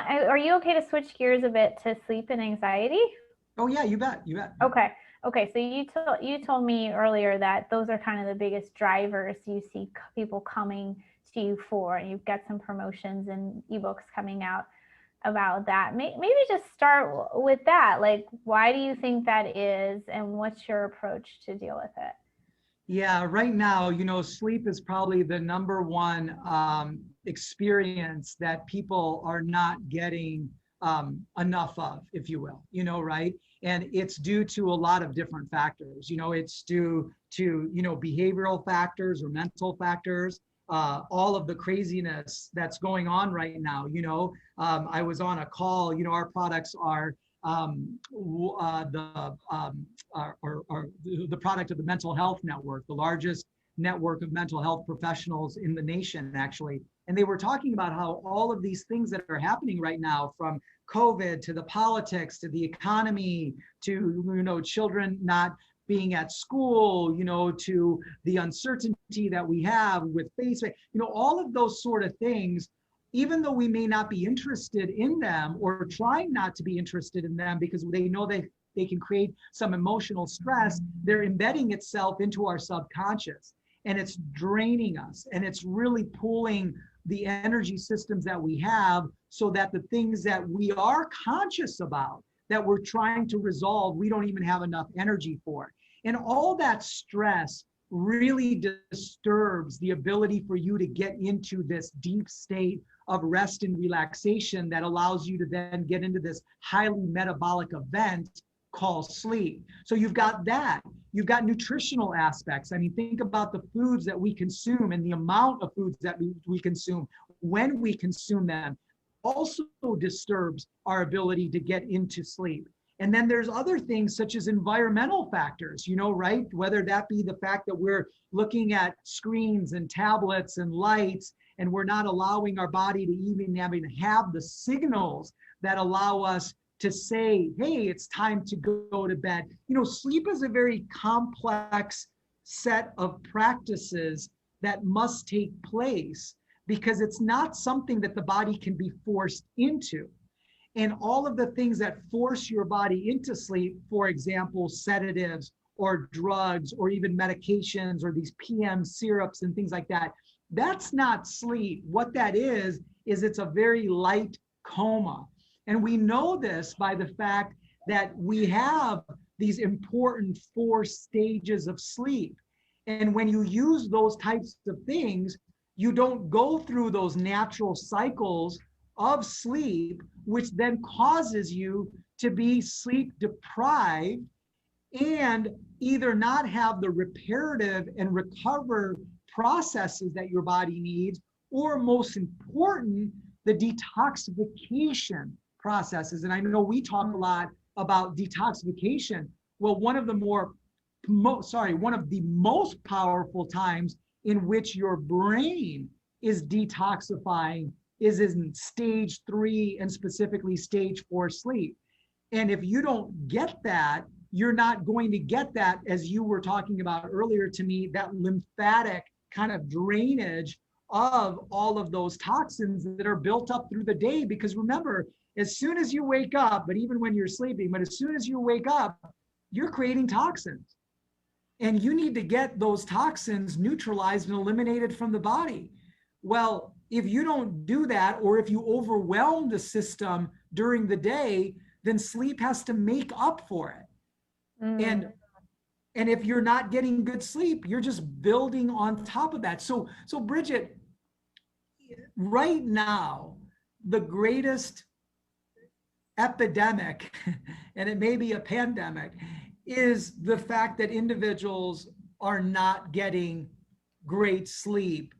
are you okay to switch gears a bit to sleep and anxiety? Oh yeah, you bet, you bet. Okay. Okay. So you told me earlier that those are kind of the biggest drivers you see people coming to you for, and you've got some promotions and ebooks coming out about that. Maybe just start with that. Like, why do you think that is, and what's your approach to deal with it? Yeah, right now, sleep is probably the number one experience that people are not getting enough of, if you will, right? And it's due to a lot of different factors. It's due to, behavioral factors or mental factors, all of the craziness that's going on right now. I was on a call, our products are the product of the Mental Health Network, the largest network of mental health professionals in the nation, actually. And they were talking about how all of these things that are happening right now, from COVID to the politics to the economy to children not being at school, to the uncertainty that we have with Facebook, all of those sort of things, even though we may not be interested in them or trying not to be interested in them because they know they can create some emotional stress, they're embedding itself into our subconscious, and it's draining us, and it's really pulling the energy systems that we have, so that the things that we are conscious about, that we're trying to resolve, we don't even have enough energy for. And all that stress really disturbs the ability for you to get into this deep state of rest and relaxation that allows you to then get into this highly metabolic event called sleep. So you've got that. You've got nutritional aspects. I mean, think about the foods that we consume and the amount of foods that we consume when we consume them also disturbs our ability to get into sleep. And then there's other things such as environmental factors, right? Whether that be the fact that we're looking at screens and tablets and lights, and we're not allowing our body to even have the signals that allow us to say, hey, it's time to go to bed. Sleep is a very complex set of practices that must take place, because it's not something that the body can be forced into. And all of the things that force your body into sleep, for example, sedatives or drugs or even medications or these PM syrups and things like that, that's not sleep. What that is it's a very light coma. And we know this by the fact that we have these important 4 stages of sleep. And when you use those types of things, you don't go through those natural cycles of sleep, which then causes you to be sleep deprived and either not have the reparative and recover processes that your body needs, or most important, the detoxification processes. And I know we talk a lot about detoxification. Well, one of the most powerful times in which your brain is detoxifying is in stage 3 and specifically stage 4 sleep. And if you don't get that, you're not going to get that, as you were talking about earlier to me, that lymphatic kind of drainage of all of those toxins that are built up through the day. Because remember, as soon as you wake up, but even when you're sleeping, but as soon as you wake up, you're creating toxins. And you need to get those toxins neutralized and eliminated from the body. Well, if you don't do that, or if you overwhelm the system during the day, then sleep has to make up for it. And if you're not getting good sleep, you're just building on top of that. So Bridgit, right now, the greatest epidemic, and it may be a pandemic, is the fact that individuals are not getting great sleep.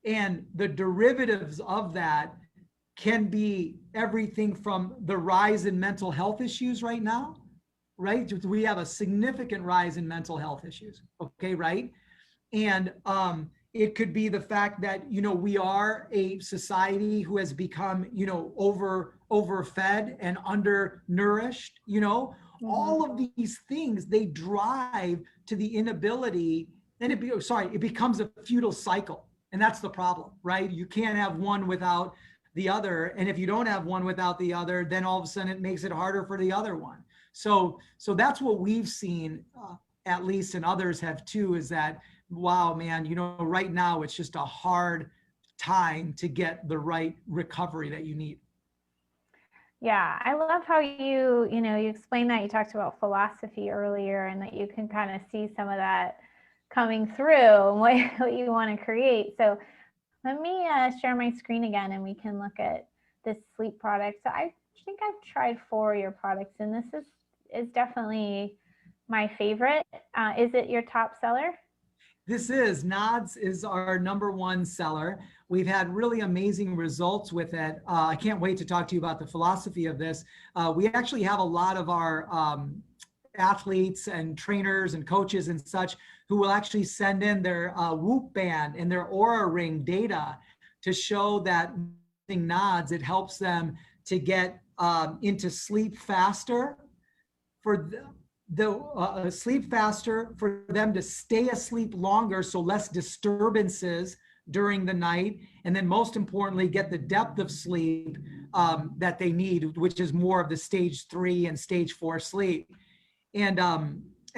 And the derivatives of that can be everything from the rise in mental health issues right now, right? We have a significant rise in mental health issues, okay, right? And it could be the fact that, we are a society who has become, overfed and undernourished, all of these things, they drive to the inability, and it becomes a futile cycle. And that's the problem, right? You can't have one without the other. And if you don't have one without the other, then all of a sudden it makes it harder for the other one. So that's what we've seen, at least, and others have too, is that, wow, man, you know, right now it's just a hard time to get the right recovery that you need. Yeah, I love how you explained that. You talked about philosophy earlier, and that you can kind of see some of that coming through and what you want to create. So let me share my screen again, and we can look at this sleep product. So I think I've tried 4 of your products, and this is definitely my favorite. Is it your top seller? This is Nodzzz is our #1 seller. We've had really amazing results with it. I can't wait to talk to you about the philosophy of this. We actually have a lot of our athletes and trainers and coaches and such who will actually send in their Whoop band and their Aura Ring data to show that using Nodzzz, it helps them to get into sleep faster, for sleep faster, for them to stay asleep longer, so less disturbances during the night, and then most importantly, get the depth of sleep that they need, which is more of the stage 3 and stage 4 sleep. And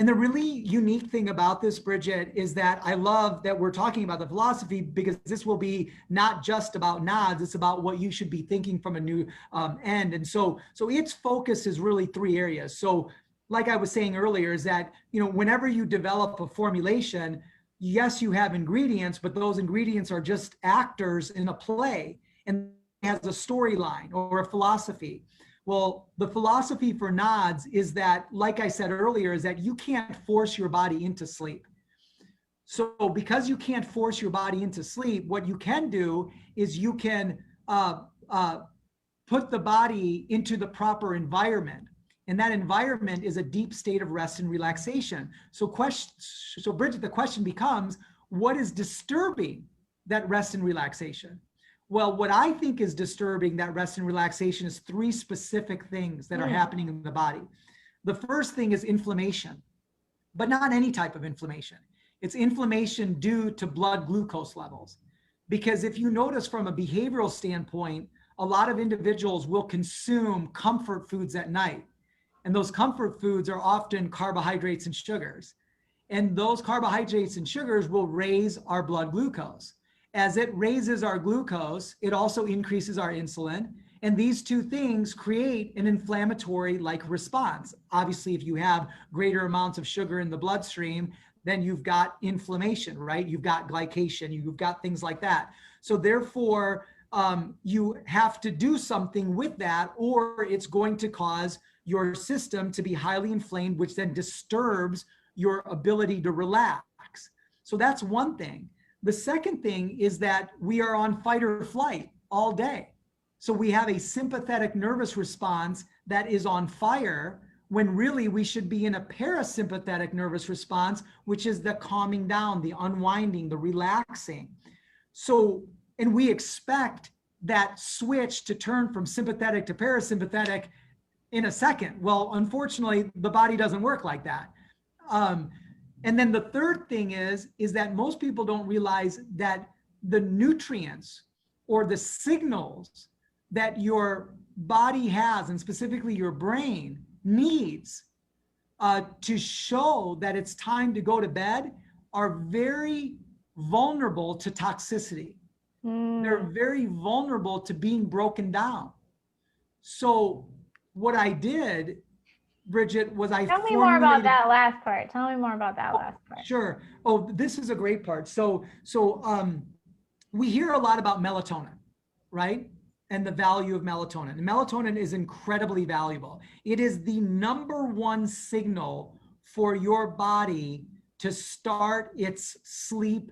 the really unique thing about this, Bridgit, is that I love that we're talking about the philosophy, because this will be not just about Nodzzz, it's about what you should be thinking from a new end. And so its focus is really 3 areas. So like I was saying earlier, is that, you know, whenever you develop a formulation, yes, you have ingredients, but those ingredients are just actors in a play, and it has a storyline or a philosophy. Well, the philosophy for Nodzzz is that, like I said earlier, is that you can't force your body into sleep. So because you can't force your body into sleep, what you can do is you can put the body into the proper environment. And that environment is a deep state of rest and relaxation. So Bridgit, the question becomes, what is disturbing that rest and relaxation? Well, what I think is disturbing that rest and relaxation is 3 specific things that are happening in the body. The first thing is inflammation, but not any type of inflammation. It's inflammation due to blood glucose levels. Because if you notice from a behavioral standpoint, a lot of individuals will consume comfort foods at night. And those comfort foods are often carbohydrates and sugars. And those carbohydrates and sugars will raise our blood glucose. As it raises our glucose, it also increases our insulin. And these 2 things create an inflammatory-like response. Obviously, if you have greater amounts of sugar in the bloodstream, then you've got inflammation, right? You've got glycation, you've got things like that. So therefore, you have to do something with that, or it's going to cause your system to be highly inflamed, which then disturbs your ability to relax. So that's one thing. The second thing is that we are on fight or flight all day. So we have a sympathetic nervous response that is on fire, when really we should be in a parasympathetic nervous response, which is the calming down, the unwinding, the relaxing. So, and we expect that switch to turn from sympathetic to parasympathetic in a second. Well, unfortunately, the body doesn't work like that. And then the third thing is that most people don't realize that the nutrients or the signals that your body has, and specifically your brain needs to show that it's time to go to bed, are very vulnerable to toxicity. They're very vulnerable to being broken down. So what I did, Bridgit, was Tell me more about that last part. Tell me more about that last part. Sure. Oh, this is a great part. So we hear a lot about melatonin, right? And the value of melatonin. And melatonin is incredibly valuable. It is the #1 signal for your body to start its sleep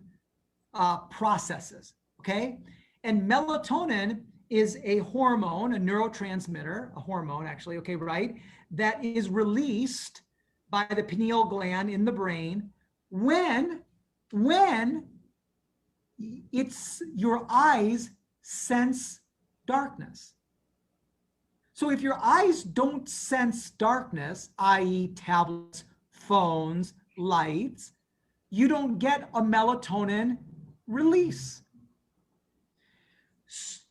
processes, okay? And melatonin is a hormone, a neurotransmitter, a hormone actually, okay, right? That is released by the pineal gland in the brain when it's your eyes sense darkness. So if your eyes don't sense darkness, i.e. tablets, phones, lights, you don't get a melatonin release.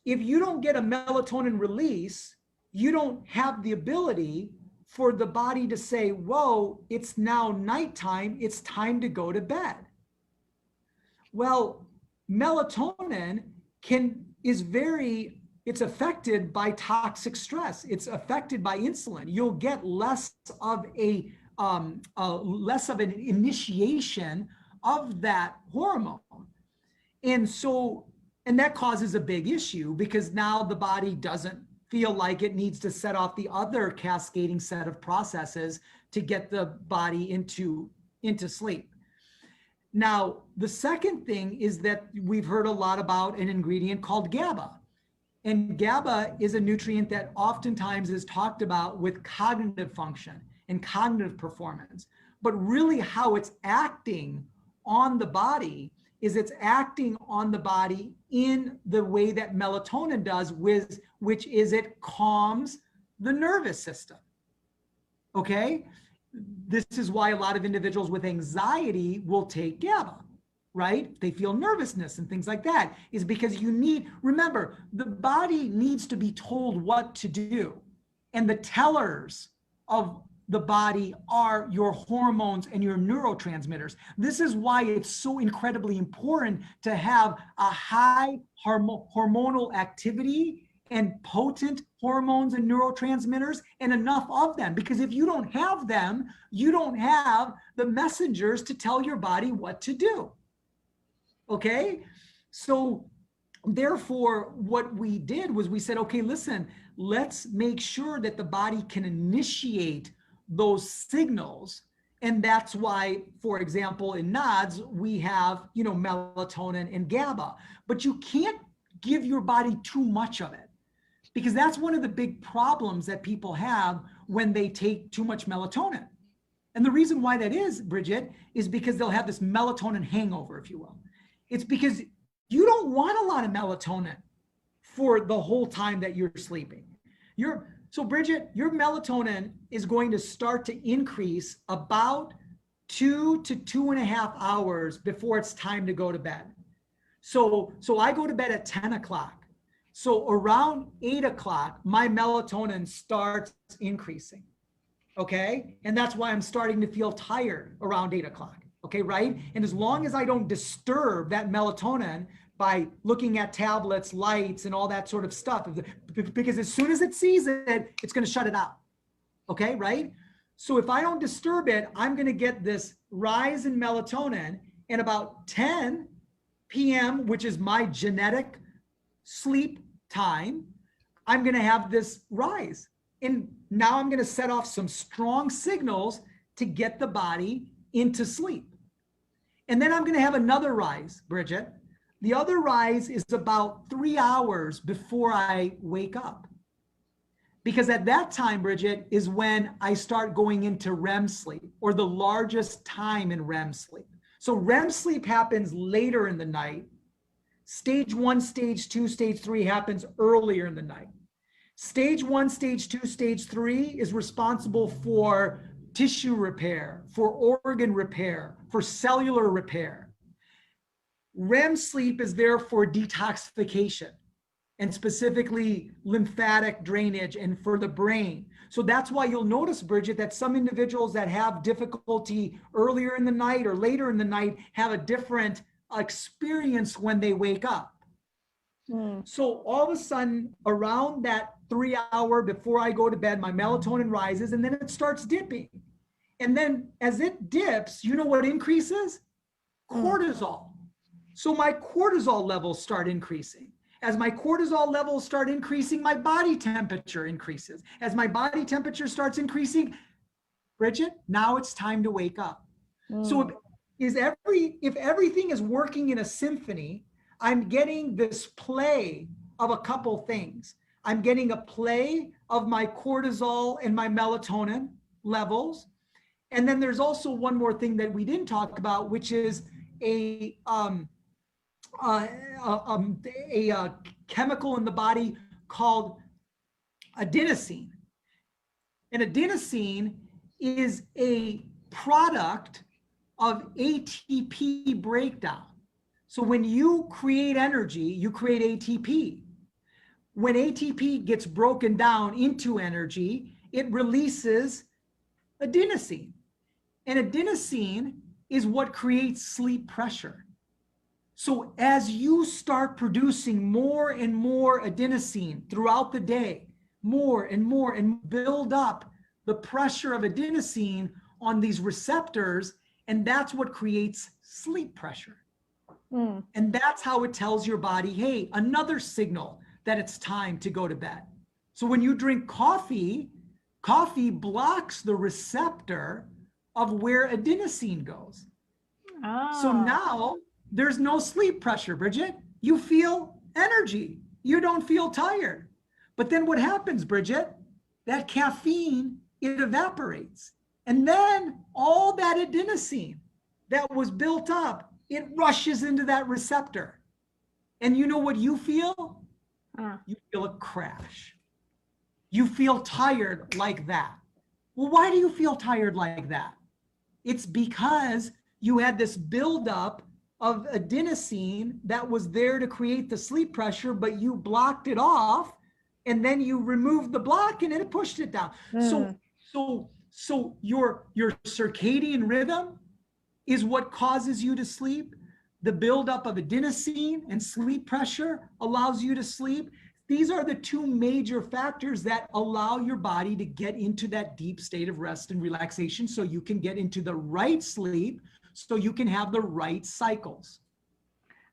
if you don't get a melatonin release, you don't have the ability for the body to say, whoa, it's now nighttime, it's time to go to bed. Well, melatonin it's affected by toxic stress. It's affected by insulin. You'll get less of an initiation of that hormone. And that causes a big issue, because now the body doesn't feel like it needs to set off the other cascading set of processes to get the body into sleep. Now, the second thing is that we've heard a lot about an ingredient called Gaba. And Gaba is a nutrient that oftentimes is talked about with cognitive function and cognitive performance. But really how it's acting on the body is it's acting on the body in the way that melatonin does, which is it calms the nervous system. Okay? This is why a lot of individuals with anxiety will take Gaba, right? They feel nervousness and things like that, is because remember, the body needs to be told what to do. And the tellers of the body are your hormones and your neurotransmitters. This is why it's so incredibly important to have a high hormonal activity and potent hormones and neurotransmitters, and enough of them. Because if you don't have them, you don't have the messengers to tell your body what to do. Okay? So therefore, what we did was we said, okay, listen, let's make sure that the body can initiate those signals. And that's why, for example, in Nodzzz, we have, melatonin and GABA, but you can't give your body too much of it, because that's one of the big problems that people have when they take too much melatonin. And the reason why that is, Bridgit, is because they'll have this melatonin hangover, if you will. It's because you don't want a lot of melatonin for the whole time that you're sleeping. So Bridgit, your melatonin is going to start to increase about 2 to 2.5 hours before it's time to go to bed. So I go to bed at 10 o'clock. So around 8 o'clock, my melatonin starts increasing, okay? And that's why I'm starting to feel tired around 8 o'clock, okay, right? And as long as I don't disturb that melatonin by looking at tablets, lights, and all that sort of stuff, because as soon as it sees it, it's gonna shut it out, okay, right? So if I don't disturb it, I'm gonna get this rise in melatonin, and about 10 p.m., which is my genetic sleep time, I'm going to have this rise. And now I'm going to set off some strong signals to get the body into sleep. And then I'm going to have another rise, Bridgit. The other rise is about 3 hours before I wake up. Because at that time, Bridgit, is when I start going into REM sleep, or the largest time in REM sleep. So REM sleep happens later in the night. Stage 1, stage 2, stage 3 happens earlier in the night. Stage 1, stage 2, stage 3 is responsible for tissue repair, for organ repair, for cellular repair. REM sleep is there for detoxification, and specifically lymphatic drainage and for the brain. So that's why you'll notice, Bridgit, that some individuals that have difficulty earlier in the night or later in the night have a different experience when they wake up. So all of a sudden, around that 3 hour before I go to bed, my melatonin rises, and then it starts dipping. And then as it dips, you know what increases? Cortisol. So my cortisol levels start increasing. As my cortisol levels start increasing, my body temperature increases. As my body temperature starts increasing, Bridgit, now it's time to wake up. So if everything is working in a symphony, I'm getting this play of a couple things. I'm getting a play of my cortisol and my melatonin levels. And then there's also one more thing that we didn't talk about, which is a chemical in the body called adenosine. And adenosine is a product of ATP breakdown. So when you create energy, you create ATP. when ATP gets broken down into energy, it releases adenosine. And adenosine is what creates sleep pressure. So as you start producing more and more adenosine throughout the day, more and more, and build up the pressure of adenosine on these receptors, and that's what creates sleep pressure. And that's how it tells your body, hey, another signal that it's time to go to bed. So when you drink coffee, coffee blocks the receptor of where adenosine goes. Oh. So now there's no sleep pressure, Bridgit. You feel energy. You don't feel tired. But then what happens, Bridgit? That caffeine, it evaporates. And then all that adenosine that was built up, it rushes into that receptor. And you know what you feel? You feel a crash. You feel tired like that. Well, why do you feel tired like that? It's because you had this buildup of adenosine that was there to create the sleep pressure, but you blocked it off, and then you removed the block and it pushed it down. So your circadian rhythm is what causes you to sleep. The buildup of adenosine and sleep pressure allows you to sleep. These are the two major factors that allow your body to get into that deep state of rest and relaxation, so you can get into the right sleep, so you can have the right cycles.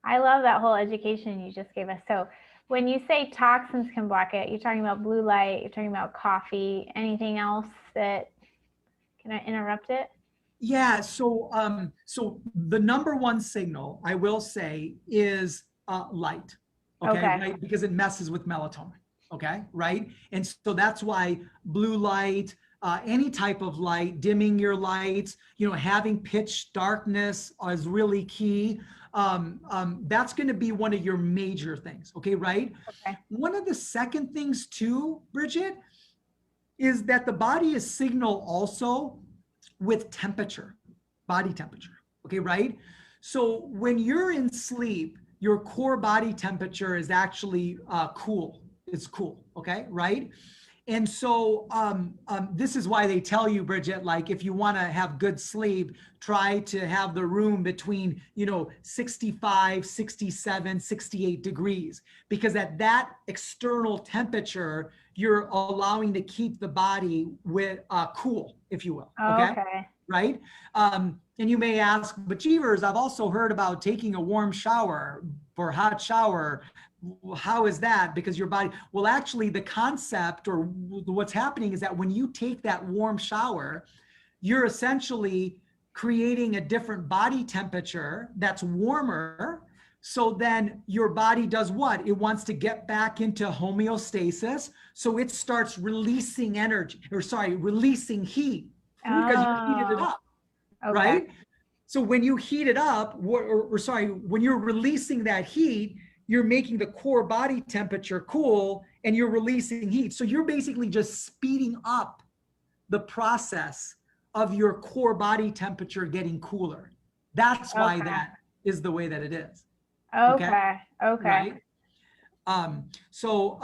I love that whole education you just gave us. So when you say toxins can block it, you're talking about blue light, you're talking about coffee, anything else that, can I interrupt it? Yeah, so the number one signal, I will say, is light, okay, right? Because it messes with melatonin, okay, right? And so that's why blue light, any type of light, dimming your lights, having pitch darkness is really key. That's going to be one of your major things, okay, right? Okay. One of the second things too, Bridgit, is that the body is signal also with temperature, body temperature, okay, right? So when you're in sleep, your core body temperature is actually cool. It's cool, okay, right? And so this is why they tell you, Bridgit, like if you want to have good sleep, try to have the room between, 65, 67, 68 degrees, because at that external temperature, you're allowing to keep the body with cool, if you will. Okay. Right? And you may ask, but Jeevers, I've also heard about taking a warm shower or hot shower. How is that? Because your body, well, actually the concept or what's happening is that when you take that warm shower, you're essentially creating a different body temperature that's warmer. So then your body does what? It wants to get back into homeostasis. So it starts releasing releasing heat because you heated it up, right? So when you heat it up, when you're releasing that heat, you're making the core body temperature cool and you're releasing heat. So you're basically just speeding up the process of your core body temperature getting cooler. That's why that is the way that it is. Okay. Right? So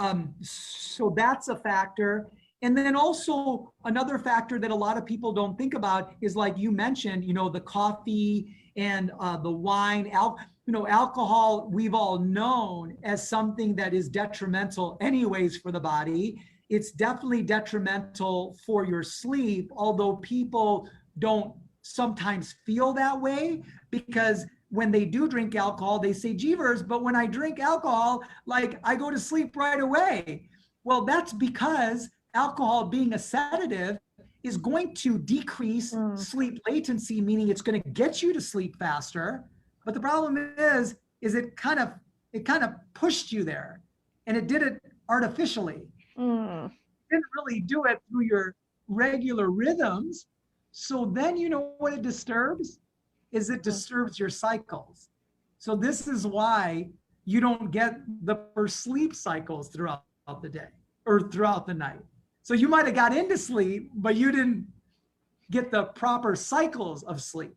that's a factor. And then also another factor that a lot of people don't think about is, like you mentioned, the coffee and the wine, alcohol, we've all known as something that is detrimental anyways for the body. It's definitely detrimental for your sleep, although people don't sometimes feel that way, because when they do drink alcohol, they say, Jeevers, but when I drink alcohol, like I go to sleep right away. Well, that's because alcohol, being a sedative, is going to decrease sleep latency, meaning it's going to get you to sleep faster. But the problem is it kind of pushed you there, and it did it artificially. It didn't really do it through your regular rhythms. So then you know what it disturbs? It disturbs your cycles. So this is why you don't get the first sleep cycles throughout the day or throughout the night. So you might have got into sleep, but you didn't get the proper cycles of sleep.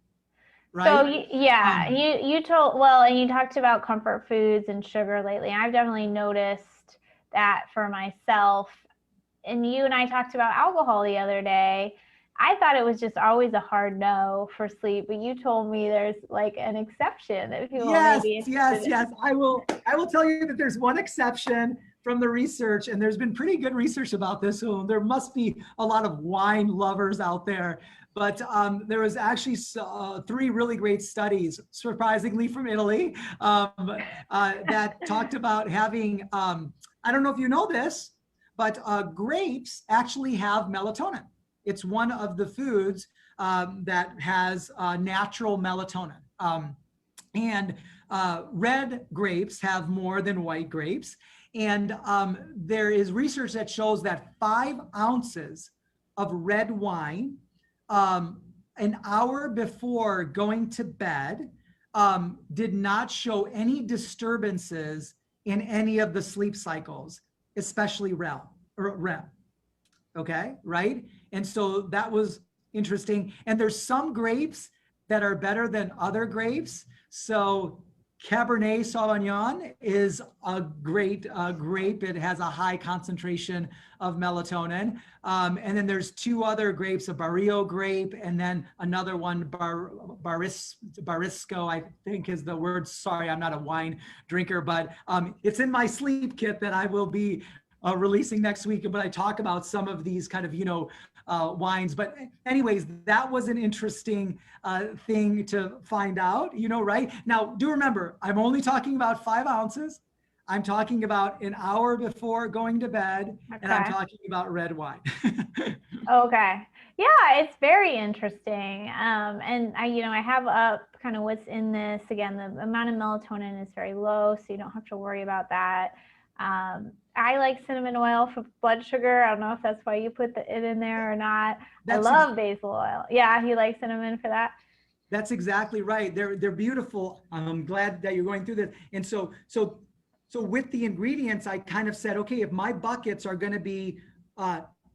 Right? So you talked about comfort foods and sugar lately. I've definitely noticed that for myself. And you and I talked about alcohol the other day. I thought it was just always a hard no for sleep, but you told me there's like an exception that people may be interested in. Yes. I will tell you that there's one exception from the research, and there's been pretty good research about this. So there must be a lot of wine lovers out there. But there was actually 3 really great studies, surprisingly from Italy, that talked about having, I don't know if you know this, but grapes actually have melatonin. It's one of the foods that has natural melatonin. And red grapes have more than white grapes. And there is research that shows that 5 ounces of red wine an hour before going to bed did not show any disturbances in any of the sleep cycles, especially REM. Okay, right? And so that was interesting. And there's some grapes that are better than other grapes. So Cabernet Sauvignon is a great grape. It has a high concentration of melatonin. And then there's 2 other grapes, a Barrio grape, and then another one, Barisco, I think is the word. Sorry, I'm not a wine drinker, but it's in my sleep kit that I will be releasing next week. But I talk about some of these kind of, wines. But anyways, that was an interesting thing to find out, right? Now, do remember, I'm only talking about 5 ounces. I'm talking about an hour before going to bed, and I'm talking about red wine. Okay. Yeah, it's very interesting. And I have up kind of what's in this. Again, the amount of melatonin is very low, so you don't have to worry about that. I like cinnamon oil for blood sugar. I don't know if that's why you put it in there or not. I love basil oil. Yeah, you like cinnamon for that? That's exactly right. They're beautiful. I'm glad that you're going through this. And so with the ingredients, I kind of said, okay, if my buckets are going to be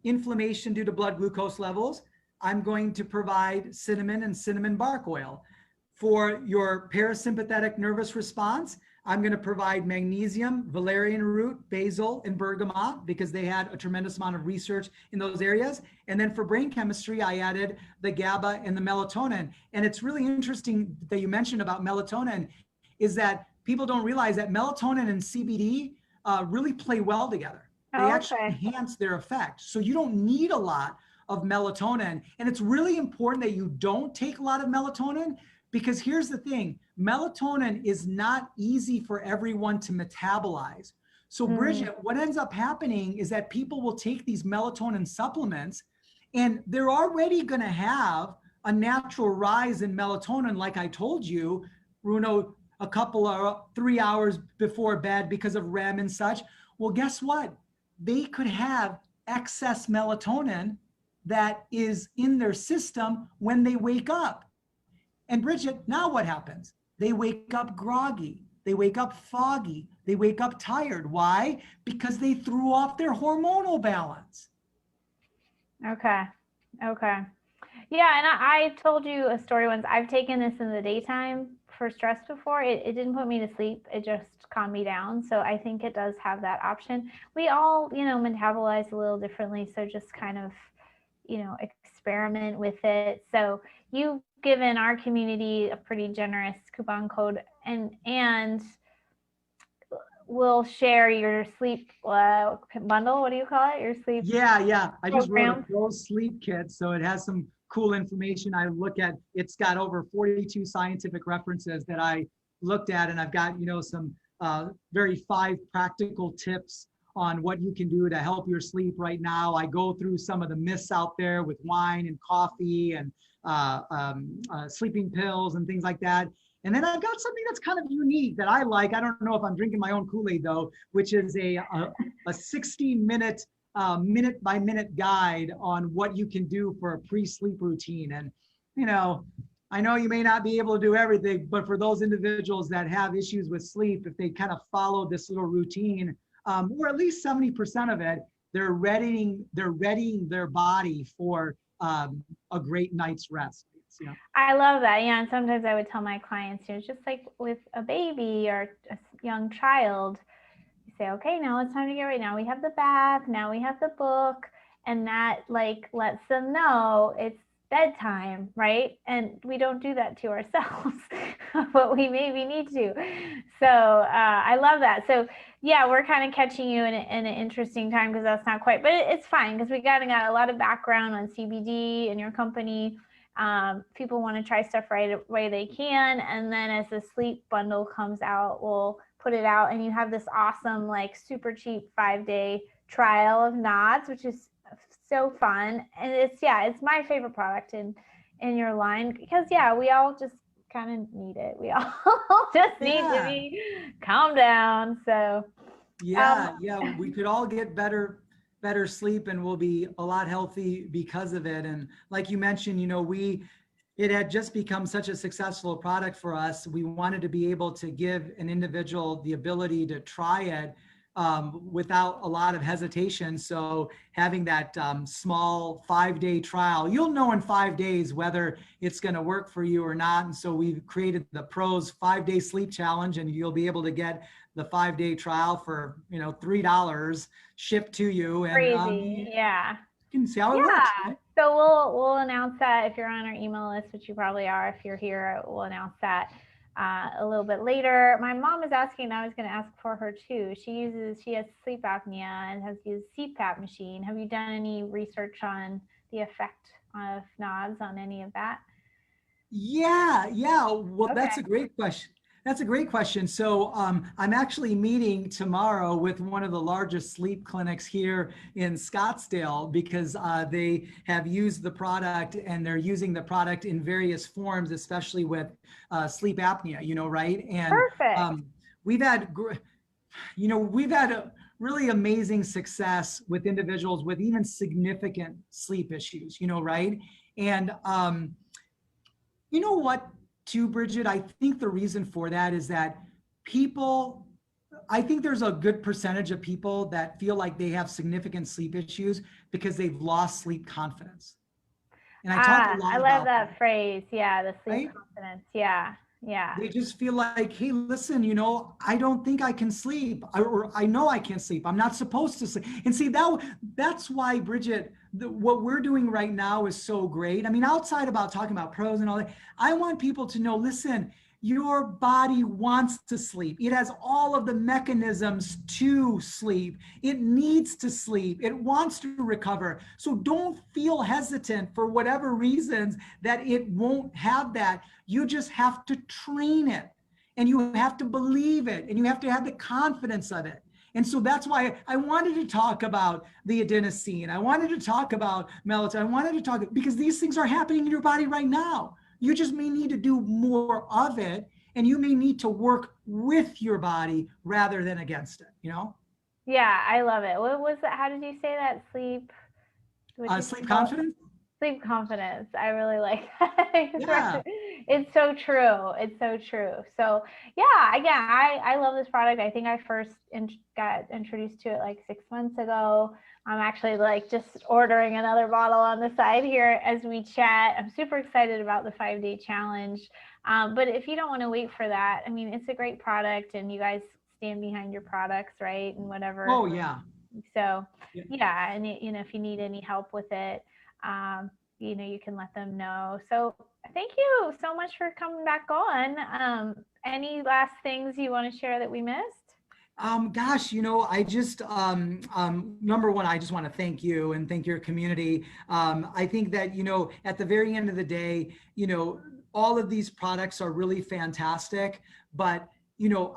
inflammation due to blood glucose levels, I'm going to provide cinnamon and cinnamon bark oil. For your parasympathetic nervous response, I'm going to provide magnesium, valerian root, basil, and bergamot, because they had a tremendous amount of research in those areas. And then for brain chemistry, I added the GABA and the melatonin. And it's really interesting that you mentioned about melatonin, is that people don't realize that melatonin and CBD really play well together. They actually enhance their effect. So you don't need a lot of melatonin. And it's really important that you don't take a lot of melatonin, because here's the thing, melatonin is not easy for everyone to metabolize. So Bridgit, what ends up happening is that people will take these melatonin supplements, and they're already going to have a natural rise in melatonin, like I told you, Bruno, a couple of 3 hours before bed because of REM and such. Well, guess what? They could have excess melatonin that is in their system when they wake up. And Bridgit, now what happens? They wake up groggy. They wake up foggy. They wake up tired. Why? Because they threw off their hormonal balance. Okay. Yeah, and I told you a story once. I've taken this in the daytime for stress before. It didn't put me to sleep. It just calmed me down. So I think it does have that option. We all, metabolize a little differently. So just kind of, experiment with it. So you've given our community a pretty generous coupon code, and we'll share your sleep bundle. What do you call it? Your sleep? Yeah. I just wrote a PRoZE sleep kit, so it has some cool information. I look at. It's got over 42 scientific references that I looked at, and I've got some very 5 practical tips on what you can do to help your sleep right now. I go through some of the myths out there with wine and coffee and sleeping pills and things like that. And then I've got something that's kind of unique that I like. I don't know if I'm drinking my own Kool-Aid though, which is a 60-minute, minute-by-minute guide on what you can do for a pre-sleep routine. And, I know you may not be able to do everything, but for those individuals that have issues with sleep, if they kind of follow this little routine, or at least 70% of it, they're readying their body for a great night's rest. I love that. Yeah, and sometimes I would tell my clients, just like with a baby or a young child, say, okay, now it's time to get ready. Now we have the bath, now we have the book, and that like lets them know it's bedtime, right? And we don't do that to ourselves, but we maybe need to. So I love that. So yeah, we're kind of catching you in an interesting time because that's not quite, but it's fine because we got a lot of background on CBD and your company. People want to try stuff right away they can, and then as the sleep bundle comes out, we'll put it out, and you have this awesome, like super cheap 5-day trial of Nodzzz, which is so fun. And it's my favorite product in your line because we all just kind of need it. We all just need to be calm down. So we could all get better sleep, and we'll be a lot healthy because of it. And like you mentioned, it had just become such a successful product for us. We wanted to be able to give an individual the ability to try it without a lot of hesitation. So having that small 5-day trial, you'll know in 5 days whether it's going to work for you or not. And so we've created the PRoZE 5-day sleep challenge, and you'll be able to get the 5-day trial for $3 shipped to you. And crazy. you can see how it works. Right? So we'll announce that if you're on our email list, which you probably are. If you're here, we'll announce that a little bit later. My mom is asking, I was going to ask for her too. She has sleep apnea and has used CPAP machine. Have you done any research on the effect of Nodzzz on any of that? Yeah. Well, Okay. That's a great question. So I'm actually meeting tomorrow with one of the largest sleep clinics here in Scottsdale because they have used the product, and they're using the product in various forms, especially with sleep apnea, right? And Perfect. we've had a really amazing success with individuals with even significant sleep issues, right? And you know what? Too, Bridgit, I think the reason for that is that I think there's a good percentage of people that feel like they have significant sleep issues because they've lost sleep confidence. And I talk a lot about I love that phrase. Yeah, the sleep right? confidence. Yeah. They just feel like, hey, listen, I don't think I can sleep, or I know I can't sleep. I'm not supposed to sleep. And see, that's why, Bridgit, what we're doing right now is so great. I mean, outside about talking about PRoZE and all that, I want people to know, listen, your body wants to sleep. It has all of the mechanisms to sleep. It needs to sleep. It wants to recover. So don't feel hesitant for whatever reasons that it won't have that. You just have to train it, and you have to believe it, and you have to have the confidence of it. And so that's why I wanted to talk about the adenosine. I wanted to talk about melatonin. I wanted to talk because these things are happening in your body right now. You just may need to do more of it, and you may need to work with your body rather than against it, Yeah, I love it. What was that? How did you say that? Sleep confidence? Sleep confidence. I really like that. Yeah. It's so true. It's so true. So yeah, again, I love this product. I think I first got introduced to it like 6 months ago. I'm actually like just ordering another bottle on the side here as we chat. I'm super excited about the 5-day challenge. But if you don't want to wait for that, I mean, it's a great product, and you guys stand behind your products, right? And whatever. Oh yeah. So yeah, and if you need any help with it, you can let them know. So thank you so much for coming back on. Any last things you want to share that we missed? I just, number one, I just want to thank you and thank your community. I think that, at the very end of the day, all of these products are really fantastic, but,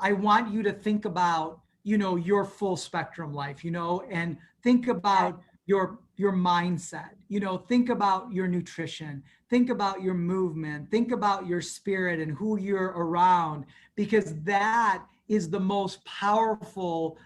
I want you to think about, your full spectrum life, and think about your mindset, think about your nutrition, think about your movement, think about your spirit and who you're around, because that is the most powerful,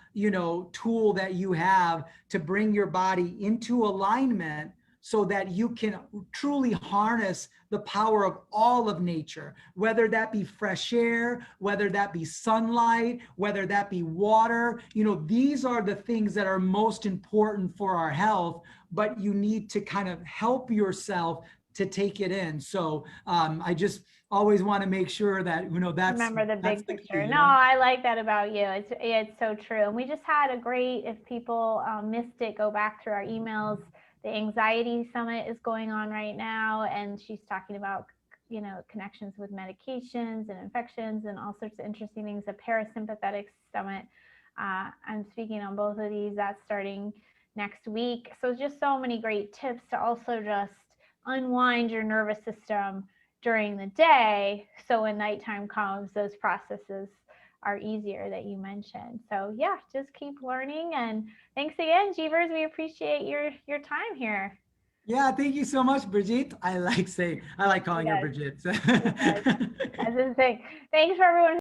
tool that you have to bring your body into alignment so that you can truly harness the power of all of nature, whether that be fresh air, whether that be sunlight, whether that be water. These are the things that are most important for our health, but you need to kind of help yourself to take it in. So I just always want to make sure that, that's remember the big the picture. key, No, I like that about you. It's so true. And we just had a great, if people missed it, go back through our emails. The anxiety summit is going on right now, and she's talking about connections with medications and infections and all sorts of interesting things. The Parasympathetic summit, I'm speaking on both of these. That's starting next week. So just so many great tips to also just unwind your nervous system during the day, so when nighttime comes, those processes are easier that you mentioned. So yeah, just keep learning. And thanks again, Jeevers. We appreciate your time here. Yeah, thank you so much, Bridgit. I like calling her Bridgit. As a thing. Thanks for everyone